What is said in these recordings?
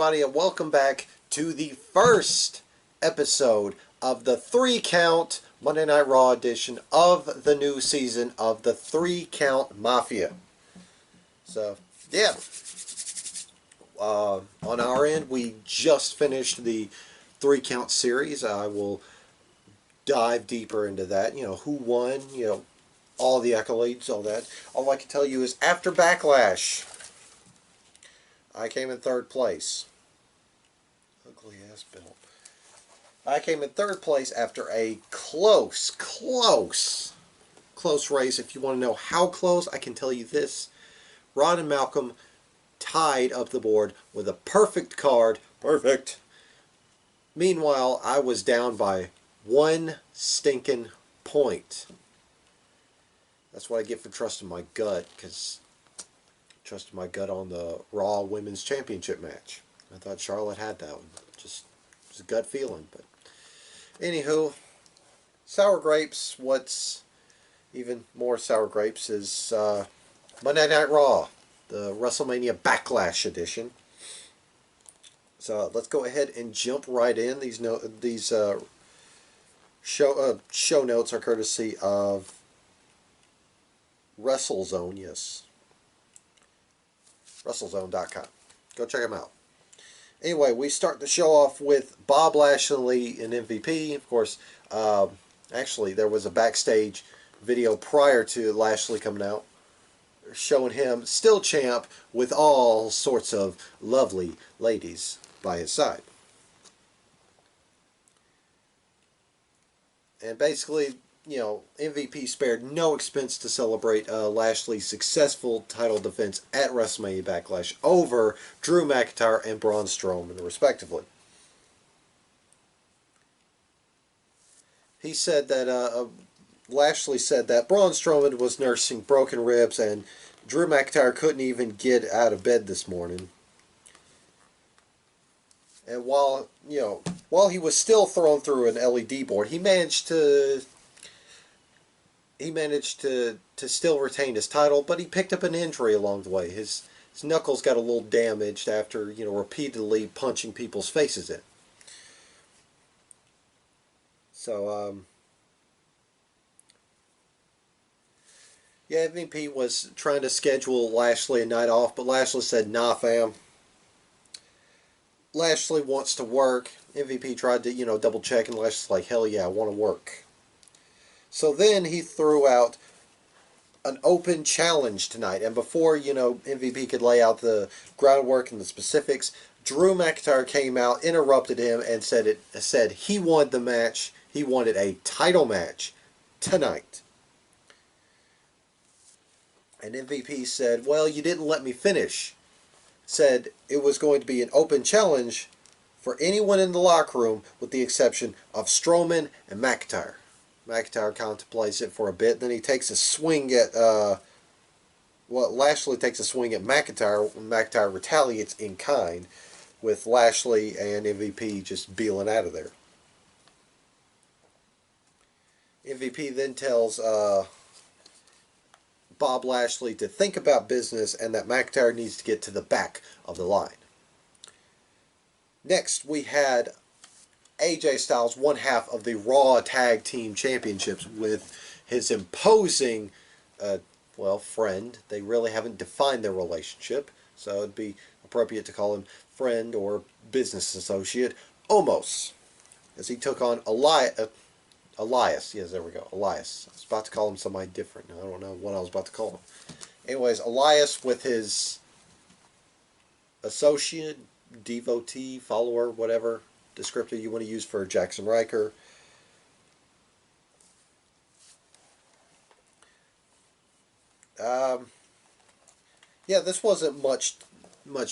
everybody, and welcome back to the first episode of the 3-count Monday Night Raw edition of the new season of the 3-count Mafia. So, yeah. On our end, we just finished the 3-count series. I will dive deeper into that. You know, who won, all the accolades, all that. All I can tell you is after Backlash, I came in third place. Ugly ass belt. I came in third place after a close race. If you want to know how close, I can tell you this. Rod and Malcolm tied up the board with a perfect card. Perfect. Meanwhile, I was down by one stinking point. That's what I get for trusting my gut, because trusted my gut on the Raw Women's Championship match. I thought Charlotte had that one. Just a gut feeling. But anywho, sour grapes. What's even more sour grapes is Monday Night Raw, the WrestleMania Backlash edition. So let's go ahead and jump right in. These show notes are courtesy of WrestleZone. Yes. WrestleZone.com. Go check them out. Anyway, we start the show off with Bob Lashley and MVP. Of course, actually, there was a backstage video prior to Lashley coming out showing him still champ with all sorts of lovely ladies by his side. And basically, MVP spared no expense to celebrate Lashley's successful title defense at WrestleMania Backlash over Drew McIntyre and Braun Strowman, respectively. He said that Lashley said that Braun Strowman was nursing broken ribs and Drew McIntyre couldn't even get out of bed this morning. And while he was still thrown through an LED board, he managed to still retain his title, but he picked up an injury along the way. His knuckles got a little damaged after, repeatedly punching people's faces in. So, yeah, MVP was trying to schedule Lashley a night off, but Lashley said, nah, fam. Lashley wants to work. MVP tried to, double check, and Lashley's like, hell yeah, I want to work. So then he threw out an open challenge tonight. And before, MVP could lay out the groundwork and the specifics, Drew McIntyre came out, interrupted him, and said he wanted the match. He wanted a title match tonight. And MVP said, well, you didn't let me finish. Said it was going to be an open challenge for anyone in the locker room with the exception of Strowman and McIntyre. McIntyre contemplates it for a bit, then he takes a swing at, Lashley takes a swing at McIntyre. McIntyre retaliates in kind, with Lashley and MVP just beeling out of there. MVP then tells Bob Lashley to think about business and that McIntyre needs to get to the back of the line. Next, we had AJ Styles, one half of the Raw Tag Team Championships, with his imposing, friend. They really haven't defined their relationship, so it'd be appropriate to call him friend or business associate, Omos, as he took on Elias. Yes, there we go. Elias. I was about to call him somebody different. I don't know what I was about to call him. Anyways, Elias with his associate, devotee, follower, whatever descriptor you want to use for Jackson Riker. Yeah, this wasn't much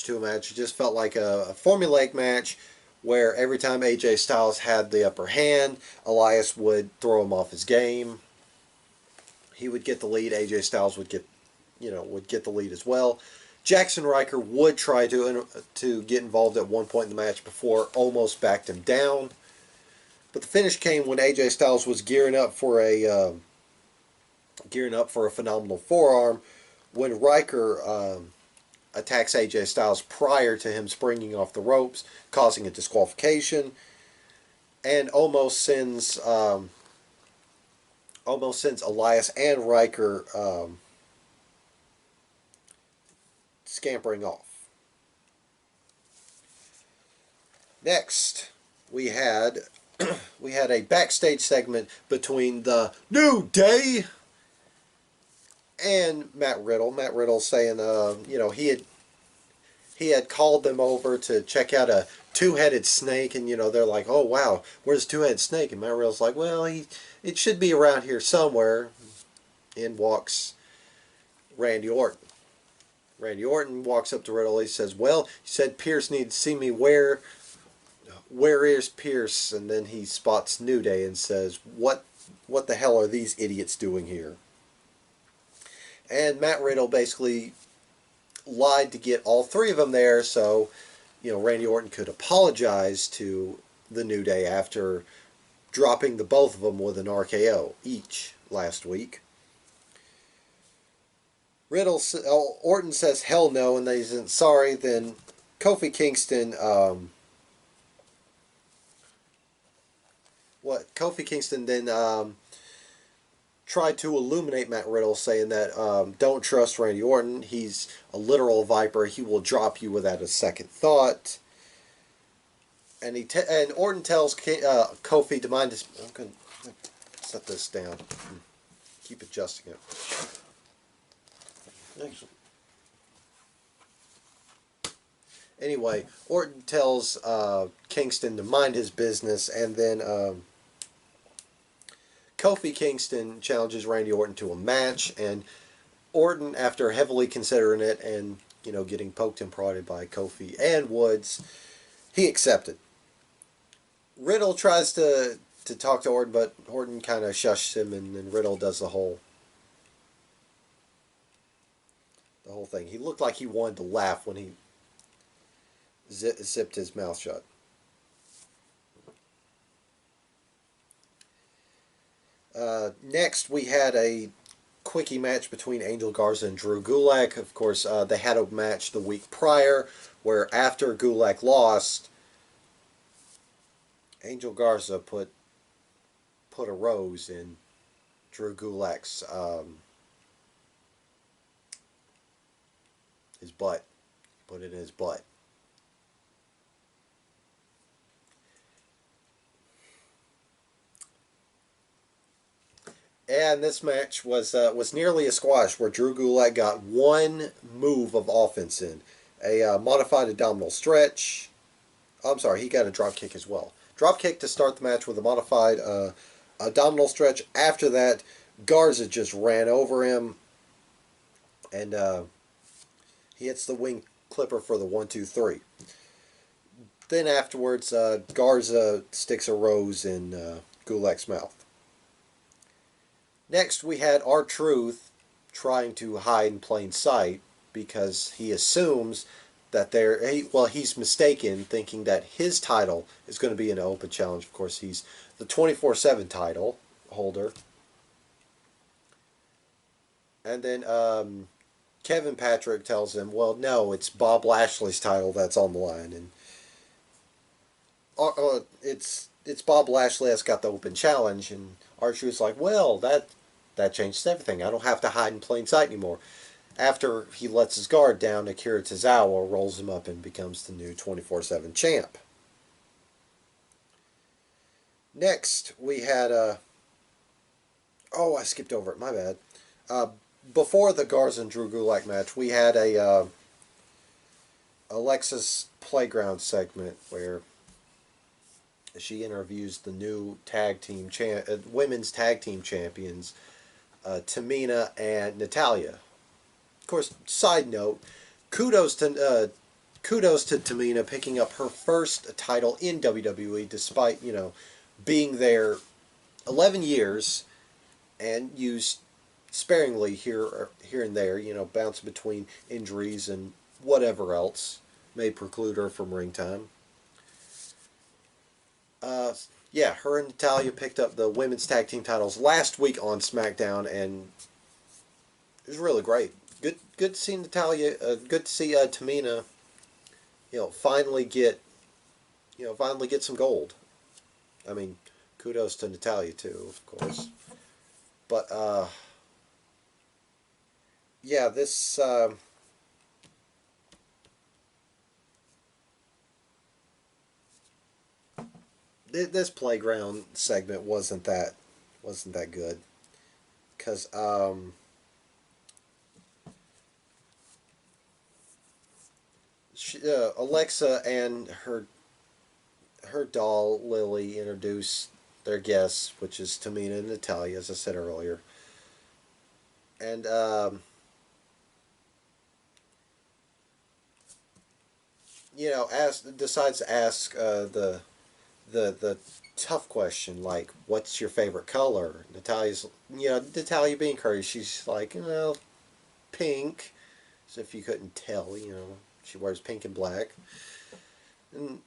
to a match. It just felt like a formulaic match where every time AJ Styles had the upper hand, Elias would throw him off his game. He would get the lead. AJ Styles would get the lead as well. Jackson Riker would try to get involved at one point in the match before almost backed him down. But the finish came when AJ Styles was gearing up for a phenomenal forearm when Riker attacks AJ Styles prior to him springing off the ropes, causing a disqualification, and almost sends Elias and Riker scampering off. Next, we had a backstage segment between the New Day and Matt Riddle. Matt Riddle saying, he had called them over to check out a two-headed snake, and they're like, "Oh wow, where's the two-headed snake?" And Matt Riddle's like, "Well, it should be around here somewhere." In walks Randy Orton. Randy Orton walks up to Riddle. He says, "Well, you said Pierce needs to see me. Where is Pierce?" And then he spots New Day and says, "What the hell are these idiots doing here?" And Matt Riddle basically lied to get all three of them there, so Randy Orton could apologize to the New Day after dropping the both of them with an RKO each last week. Orton says hell no, and they said sorry. Then Kofi Kingston, tried to illuminate Matt Riddle, saying that don't trust Randy Orton. He's a literal viper. He will drop you without a second thought. And Orton tells Kofi to mind his. I'm going to set this down. Keep adjusting it. Excellent. Anyway, Orton tells Kingston to mind his business, and then Kofi Kingston challenges Randy Orton to a match, and Orton, after heavily considering it and getting poked and prodded by Kofi and Woods, he accepted. Riddle tries to talk to Orton, but Orton kind of shushes him, and then Riddle does the whole thing. He looked like he wanted to laugh when he zipped his mouth shut. Next, we had a quickie match between Angel Garza and Drew Gulak. Of course, they had a match the week prior where after Gulak lost, Angel Garza put a rose in Drew Gulak's his butt. Put it in his butt. And this match was nearly a squash, where Drew Gulak got one move of offense in. A modified abdominal stretch. I'm sorry, he got a drop kick as well. Drop kick to start the match with a modified abdominal stretch. After that, Garza just ran over him, and he hits the wing clipper for the 1-2-3. Then afterwards, Garza sticks a rose in Gulak's mouth. Next, we had R-Truth trying to hide in plain sight because he assumes that he's mistaken, thinking that his title is going to be an open challenge. Of course, he's the 24/7 title holder. And then Kevin Patrick tells him, well, no, it's Bob Lashley's title that's on the line. And it's Bob Lashley that's got the open challenge. And R-Truth's like, well, that changes everything. I don't have to hide in plain sight anymore. After he lets his guard down, Akira Tozawa rolls him up and becomes the new 24/7 champ. Next, we had I skipped over it. My bad. Before the Garza and Drew Gulak match, we had a Alexis Playground segment where she interviews the new women's tag team champions, Tamina and Natalya. Of course, side note, kudos to Tamina picking up her first title in WWE, despite being there 11 years and used sparingly here and there, bouncing between injuries and whatever else may preclude her from ring time. Her and Natalya picked up the women's tag team titles last week on SmackDown, and it was really great. good to see Natalia. Good to see Tamina. Finally get finally get some gold. I mean, kudos to Natalia too, of course. But yeah, this playground segment wasn't that good because Alexa and her doll Lily introduce their guests, which is Tamina and Natalia, as I said earlier, and decides to ask the tough question, like, what's your favorite color? Natalia being courteous, she's like, well, pink. So if you couldn't tell, she wears pink and black. And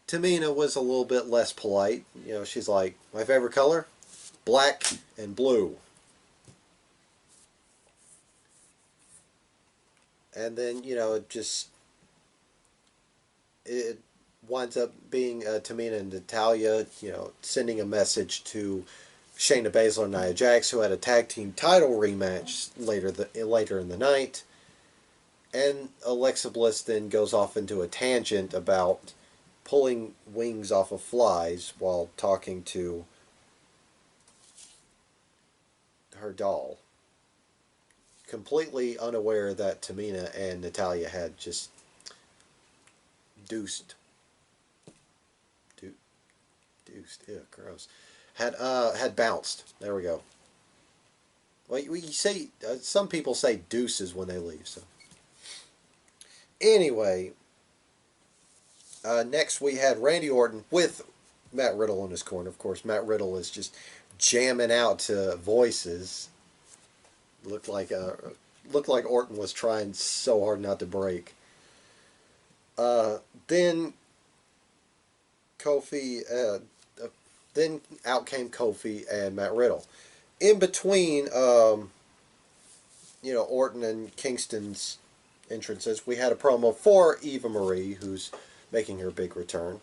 Tamina was a little bit less polite. She's like, my favorite color, black and blue. And then it winds up being Tamina and Natalia, sending a message to Shayna Baszler and Nia Jax, who had a tag team title rematch later in the night. And Alexa Bliss then goes off into a tangent about pulling wings off of flies while talking to her doll, completely unaware that Tamina and Natalia had just deuced, deuced, ew, gross, had bounced. There we go. Well, you say some people say deuces when they leave. So anyway, next we had Randy Orton with Matt Riddle in his corner. Of course, Matt Riddle is just jamming out to voices. Looked like looked like Orton was trying so hard not to break. Then Kofi, then out came Kofi and Matt Riddle. In between, Orton and Kingston's entrances, we had a promo for Eva Marie, who's making her big return.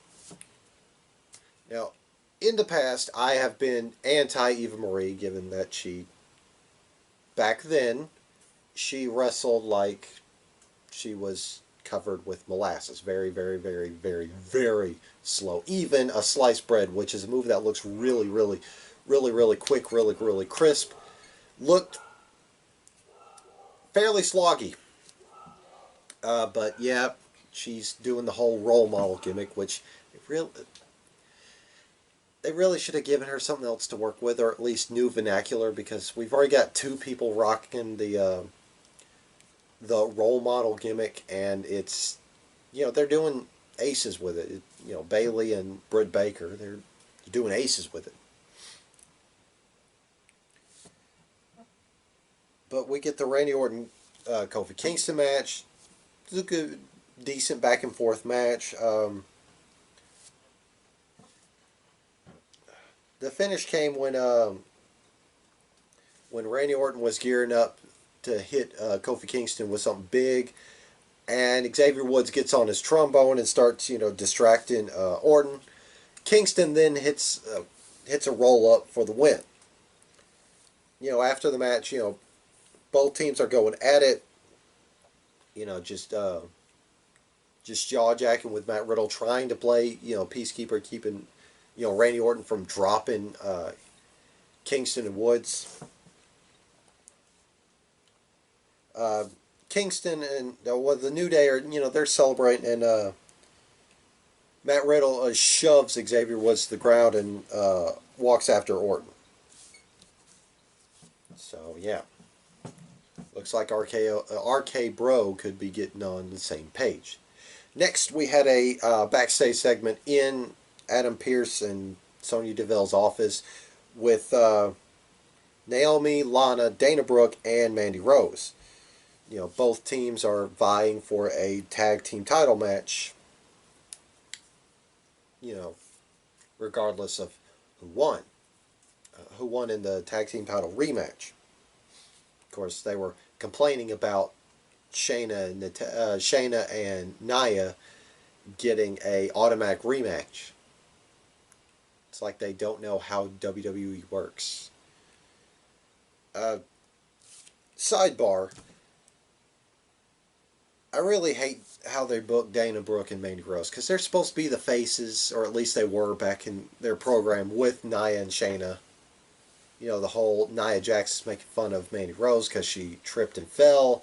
Now, in the past, I have been anti Eva Marie, given that back then, she wrestled like she was covered with molasses. Very, very, very, very, very slow. Even a sliced bread, which is a move that looks really, really, really, really quick, really, really crisp, looked fairly sloggy. But yeah, she's doing the whole role model gimmick, which they really should have given her something else to work with, or at least new vernacular, because we've already got two people rocking the role model gimmick, and it's they're doing aces with it. Bailey and Britt Baker, they're doing aces with it. But we get the Randy Orton Kofi Kingston match. It's a good, decent back and forth match. The finish came when Randy Orton was gearing up to hit Kofi Kingston with something big, and Xavier Woods gets on his trombone and starts distracting Orton. Kingston then hits a roll up for the win. After the match, both teams are going at it. Just jaw jacking with Matt Riddle, trying to play peacekeeper, keeping Randy Orton from dropping Kingston and Woods. Kingston and the New Day are they're celebrating, and Matt Riddle shoves Xavier Woods to the ground and walks after Orton. So yeah, looks like RK Bro could be getting on the same page. Next, we had a backstage segment in Adam Pearce and Sonya Deville's office with Naomi, Lana, Dana Brooke, and Mandy Rose. Both teams are vying for a tag team title match. Regardless of who won. Who won in the tag team title rematch. Of course, they were complaining about Shayna and Nia getting a automatic rematch. It's like they don't know how WWE works. Uh, Sidebar: I really hate how they book Dana Brooke and Mandy Rose because they're supposed to be the faces, or at least they were back in their program with Nia and Shayna. You know, the whole Nia Jax making fun of Mandy Rose because she tripped and fell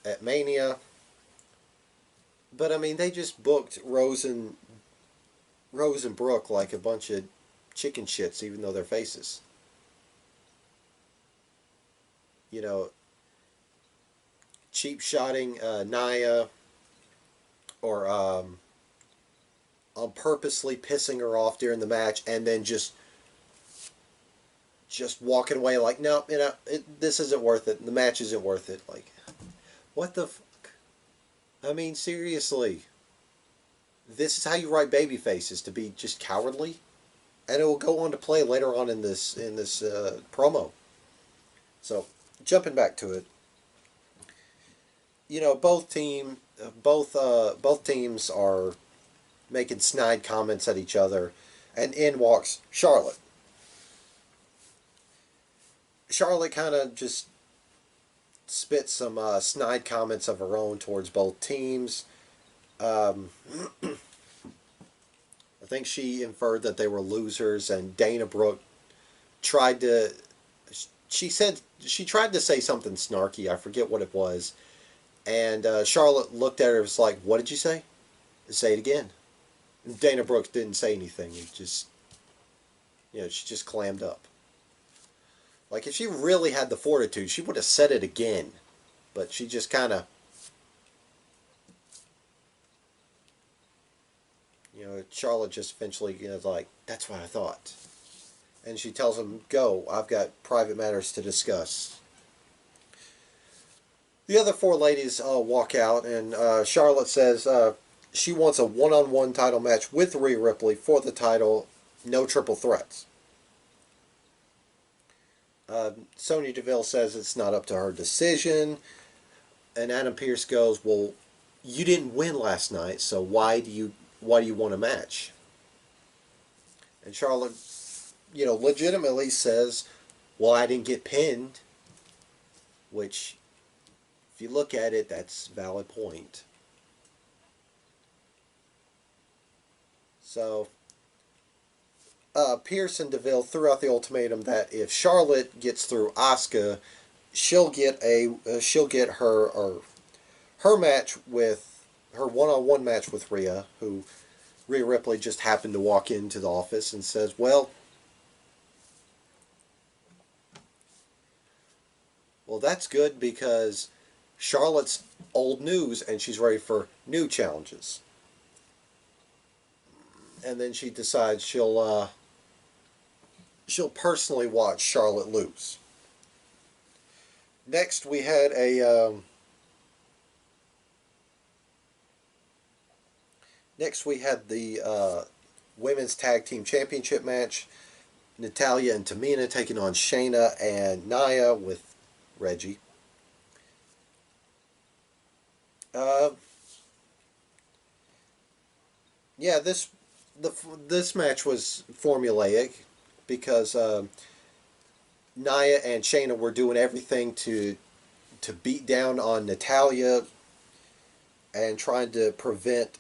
at Mania. But I mean, they just booked Rose and Brooke like a bunch of chicken shits, even though they're faces. You know, cheap shotting Nia, or on purposely pissing her off during the match, and then just walking away like, no, this isn't worth it. The match isn't worth it. Like, what the fuck? I mean, seriously. This is how you write baby faces, to be just cowardly, and it will go on to play later on in this promo. So, jumping back to it, you know, both teams are making snide comments at each other, and in walks Charlotte. Charlotte kind of just spits some snide comments of her own towards both teams. Um, I think she inferred that they were losers, and Dana Brooke tried to. She tried to say something snarky. I forget what it was, and Charlotte looked at her and was like, "What did you say? Say it again." And Dana Brooke didn't say anything. It just, she just clammed up. Like, if she really had the fortitude, she would have said it again, but she just kind of. Charlotte just eventually is like, that's what I thought. And she tells him, go, I've got private matters to discuss. The other four ladies walk out, and Charlotte says she wants a one-on-one title match with Rhea Ripley for the title, no triple threats. Sonya Deville says it's not up to her decision, and Adam Pearce goes, well, you didn't win last night, so why do you want a match? And Charlotte, legitimately says, well, I didn't get pinned. Which, if you look at it, that's a valid point. So, Pearce and Deville threw out the ultimatum that if Charlotte gets through Asuka, she'll get her match with her one-on-one match with Rhea, who Rhea Ripley just happened to walk into the office and says, well, that's good because Charlotte's old news and she's ready for new challenges. And then she decides she'll personally watch Charlotte lose. Next, we had the Women's Tag Team Championship match. Natalya and Tamina taking on Shayna and Nia with Reggie. This match was formulaic because Nia and Shayna were doing everything to beat down on Natalya and trying to prevent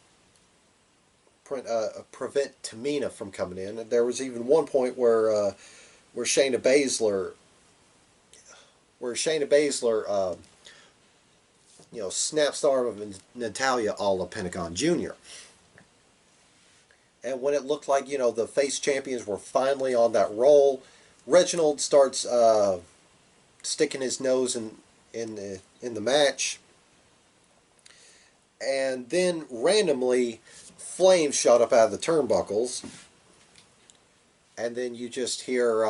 Tamina from coming in. And there was even one point where Shayna Baszler snaps the arm of Natalya a la Pentagon Jr. And when it looked like, the face champions were finally on that roll, Reginald starts sticking his nose in the match. And then randomly, flames shot up out of the turnbuckles. And then you just hear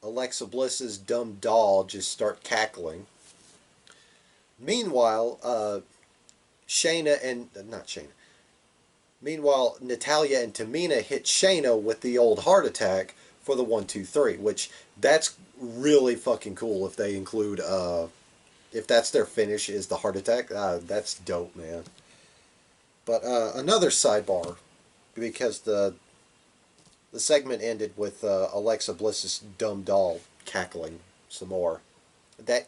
Alexa Bliss's dumb doll just start cackling. Meanwhile, Natalya and Tamina hit Shayna with the old heart attack for the 1-2-3, which that's really fucking cool if they include if that's their finish is the heart attack. That's dope, man. But another sidebar, because the segment ended with Alexa Bliss's dumb doll cackling some more. That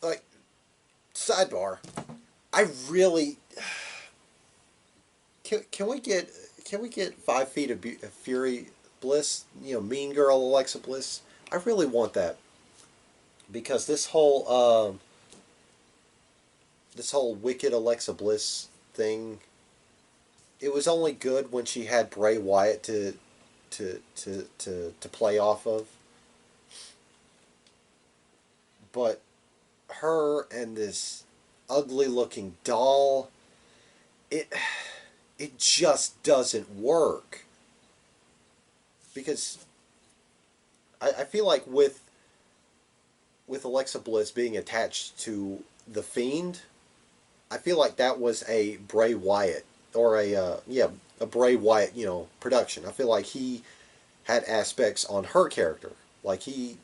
like sidebar. I really can we get 5 feet of Fury Bliss? You know, Mean Girl Alexa Bliss. I really want that because this whole Wicked Alexa Bliss thing. It was only good when she had Bray Wyatt to play off of, but her and this ugly looking doll, it it just doesn't work because I feel like with Alexa Bliss being attached to the Fiend, I feel like that was a Bray Wyatt or a Bray Wyatt production. I feel like he had aspects on her character, like he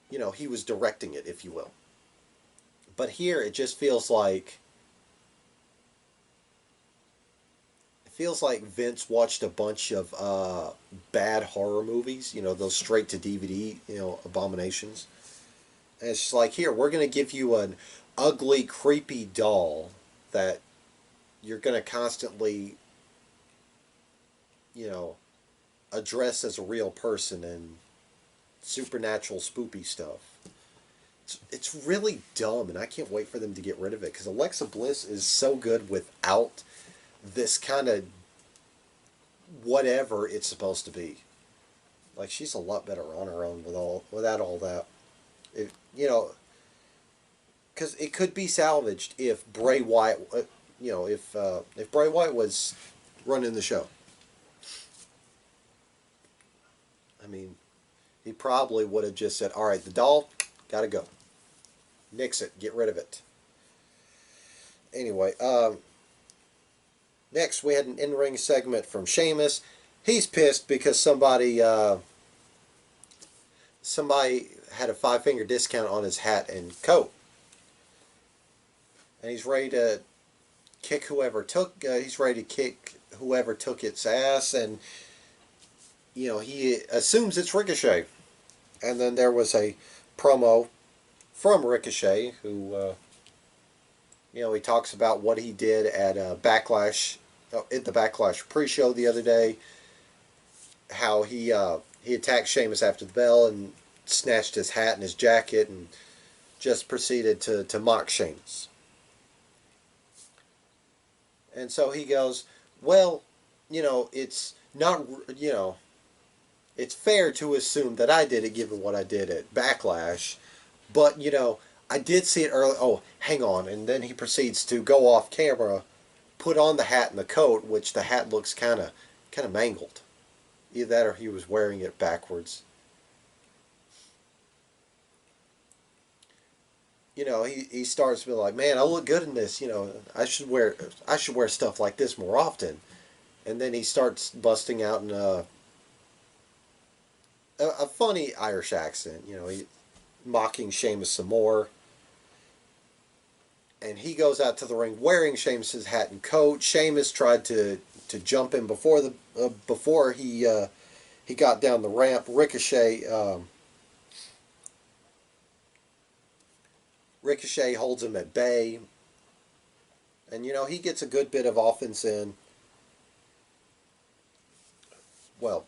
was directing it, if you will. But here it just feels like Vince watched a bunch of bad horror movies, those straight to DVD, abominations. And it's just like, here, we're going to give you an ugly, creepy doll that you're going to constantly, address as a real person and supernatural, spoopy stuff. It's really dumb, and I can't wait for them to get rid of it because Alexa Bliss is so good without this kind of whatever it's supposed to be. Like, she's a lot better on her own without all that. It, because it could be salvaged if Bray Wyatt, if Bray Wyatt was running the show. I mean, he probably would have just said, "All right, the doll, gotta go. Nix it, get rid of it." Anyway, next we had an in-ring segment from Sheamus. He's pissed because somebody had a 5-finger discount on his hat and coat, and he's ready to kick whoever took. He's ready to kick whoever took its ass, and he assumes it's Ricochet. And then there was a promo from Ricochet, who he talks about what he did at Backlash, at the Backlash pre-show the other day. How he attacked Sheamus after the bell and snatched his hat and his jacket and just proceeded to mock Sheamus. And so he goes, well, it's not, it's fair to assume that I did it given what I did at Backlash, but, I did see it early. Oh, hang on. And then he proceeds to go off camera, put on the hat and the coat, which the hat looks kind of mangled. Either that or he was wearing it backwards. He starts to be like, man, I look good in this. I should wear stuff like this more often. And then he starts busting out in a funny Irish accent. He mocking Sheamus some more. And he goes out to the ring wearing Sheamus's hat and coat. Sheamus tried to jump him before he got down the ramp. Ricochet holds him at bay. And, he gets a good bit of offense in. Well,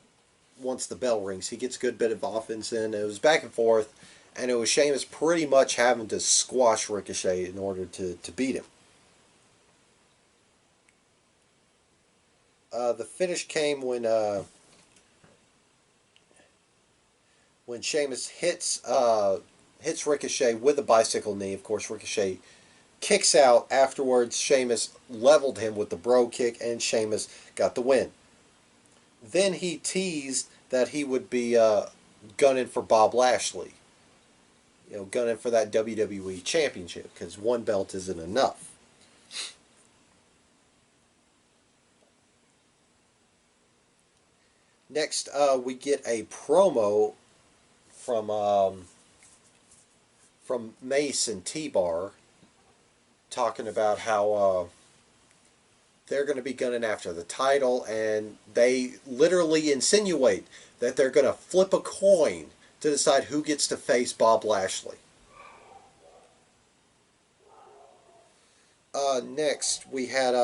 once the bell rings, he gets a good bit of offense in. It was back and forth. And it was Sheamus pretty much having to squash Ricochet in order to beat him. The finish came when Sheamus hits Ricochet with a bicycle knee. Of course, Ricochet kicks out. Afterwards, Sheamus leveled him with the bro kick, and Sheamus got the win. Then he teased that he would be gunning for Bob Lashley. Gunning for that WWE Championship, because one belt isn't enough. Next, we get a promo from Mace and T-Bar talking about how they're going to be gunning after the title, and they literally insinuate that they're going to flip a coin to decide who gets to face Bob Lashley. Next, we had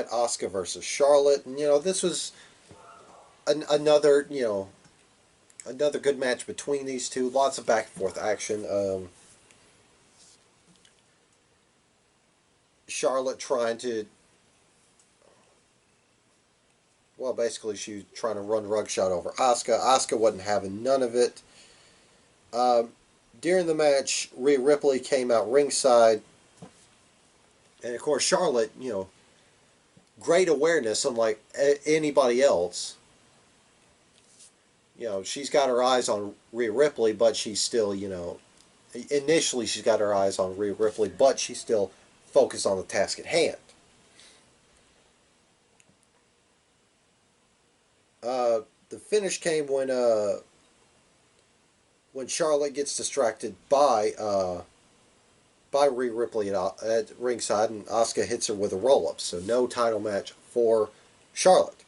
Asuka versus Charlotte, and this was another another good match between these two. Lots of back and forth action. Charlotte trying to, well, basically she was trying to run rug shot over Asuka. Asuka wasn't having none of it. Um, During the match, Rhea Ripley came out ringside, and of course Charlotte, great awareness, unlike anybody else. She's got her eyes on Rhea Ripley, but she's still, initially she's got her eyes on Rhea Ripley, but she's still focused on the task at hand. The finish came when Charlotte gets distracted by Rhea Ripley at ringside, and Asuka hits her with a roll up. So no title match for Charlotte.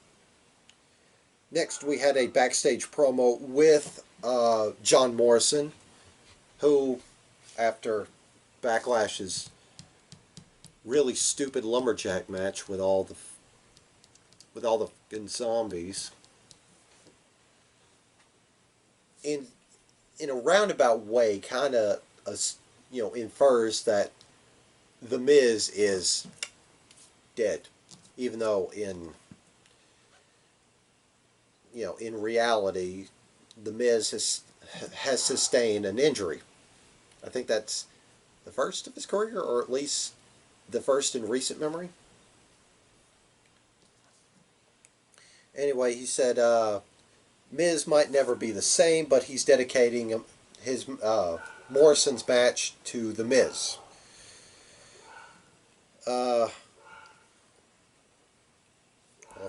Next, we had a backstage promo with John Morrison, who, after Backlash's really stupid lumberjack match with all the fucking zombies, in a roundabout way, kind of infers that the Miz is dead, even though in reality, the Miz has sustained an injury. I think that's the first of his career, or at least the first in recent memory. Anyway, he said Miz might never be the same, but he's dedicating his Morrison's match to the Miz. I'll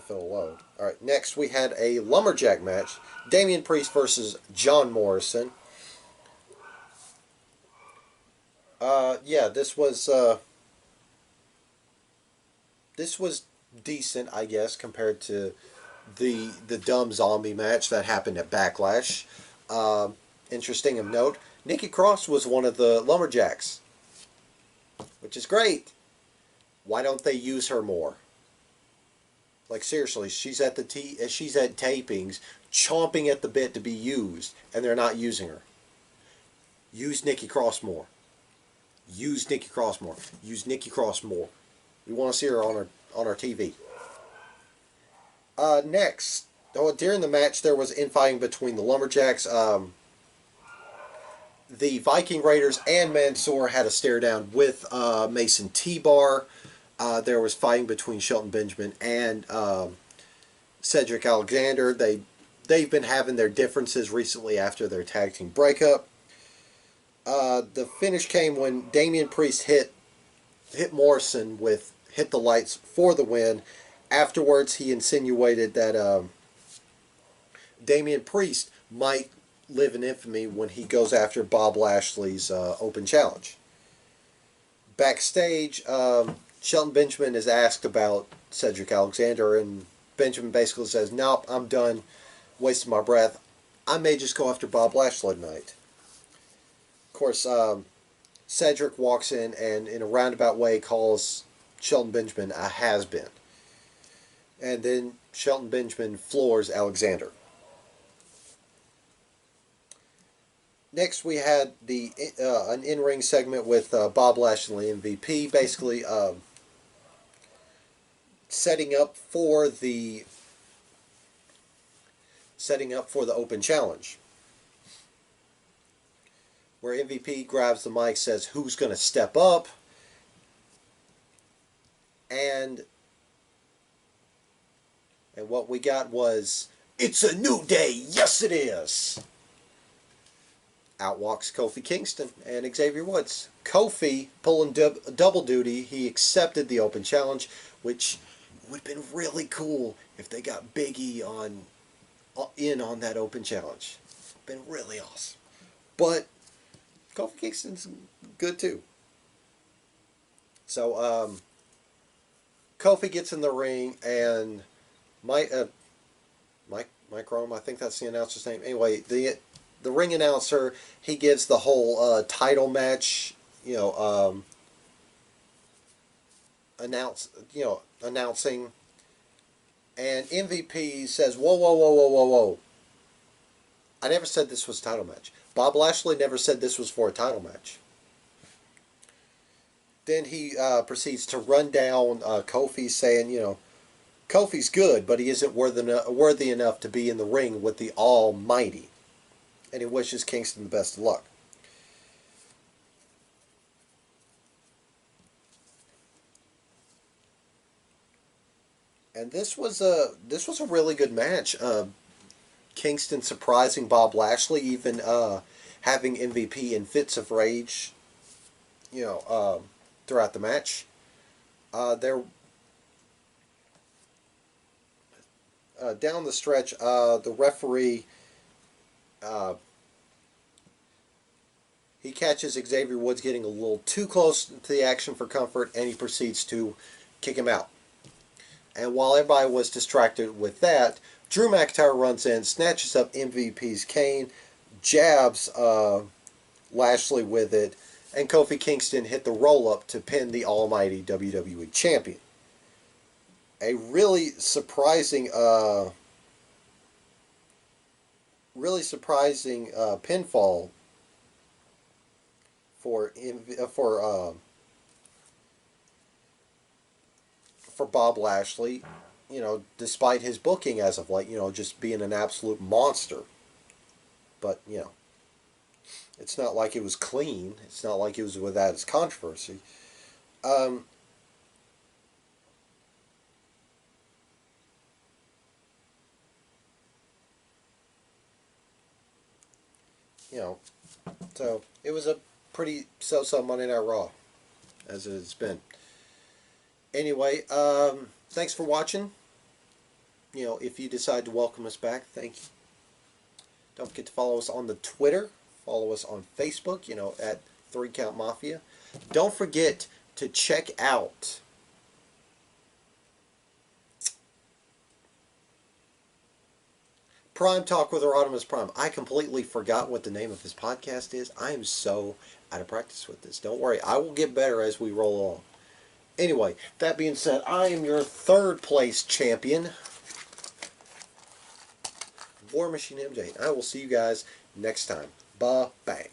fill a load. All right, next we had a lumberjack match: Damian Priest versus John Morrison. Yeah, this was decent, I guess, compared to the dumb zombie match that happened at Backlash. Interesting of note, Nikki Cross was one of the lumberjacks, which is great. Why don't they use her more? Like, seriously, she's at tapings, chomping at the bit to be used, and they're not using her. Use Nikki Cross more. Use Nikki Cross more. Use Nikki Cross more. We want to see her on our TV. Next, during the match, there was infighting between the lumberjacks. The Viking Raiders and Mansoor had a stare down with Mason T-Bar. There was fighting between Shelton Benjamin and Cedric Alexander. They've been having their differences recently after their tag team breakup. The finish came when Damian Priest hit Morrison with Hit the Lights for the win. Afterwards, he insinuated that Damian Priest might live in infamy when he goes after Bob Lashley's open challenge. Backstage, Shelton Benjamin is asked about Cedric Alexander, and Benjamin basically says, "Nope, I'm done wasting my breath. I may just go after Bob Lashley tonight." Of course, Cedric walks in a roundabout way calls Shelton Benjamin a has-been. And then Shelton Benjamin floors Alexander. Next, we had an in-ring segment with Bob Lashley and MVP, basically setting up for the open challenge, where MVP grabs the mic, says, "Who's going to step up?" And what we got was, "It's a new day, yes it is." Out walks Kofi Kingston and Xavier Woods. Kofi pulling double duty. He accepted the open challenge, which would have been really cool if they got Big E in on that open challenge. Been really awesome. But Kofi Kingston's good too. So Kofi gets in the ring, and Mike Rome, I think that's the announcer's name. Anyway, the ring announcer, he gives the whole title match, announcing, and MVP says, "Whoa, whoa, whoa, whoa, whoa, whoa! I never said this was a title match. Bob Lashley never said this was for a title match." Then he proceeds to run down Kofi, saying, Kofi's good, but he isn't worthy enough to be in the ring with the Almighty. And he wishes Kingston the best of luck. And this was a really good match. Kingston surprising Bob Lashley, even having MVP in fits of rage, throughout the match. There down the stretch, the referee he catches Xavier Woods getting a little too close to the action for comfort, and he proceeds to kick him out. And while everybody was distracted with that, Drew McIntyre runs in, snatches up MVP's cane, jabs Lashley with it, and Kofi Kingston hit the roll-up to pin the almighty WWE Champion. A really surprising pinfall for Bob Lashley, despite his booking as of late, just being an absolute monster. But, it's not like it was clean. It's not like it was without its controversy. Um, so it was a pretty so-so Monday Night Raw, as it's been. Anyway, thanks for watching. If you decide to welcome us back, thank you. Don't forget to follow us on the Twitter. Follow us on Facebook, at 3 Count Mafia. Don't forget to check out Prime Talk with Rodimus Prime. I completely forgot what the name of his podcast is. I am so out of practice with this. Don't worry, I will get better as we roll along. Anyway, that being said, I am your third place champion, War Machine MJ. I will see you guys next time. Ba-bang.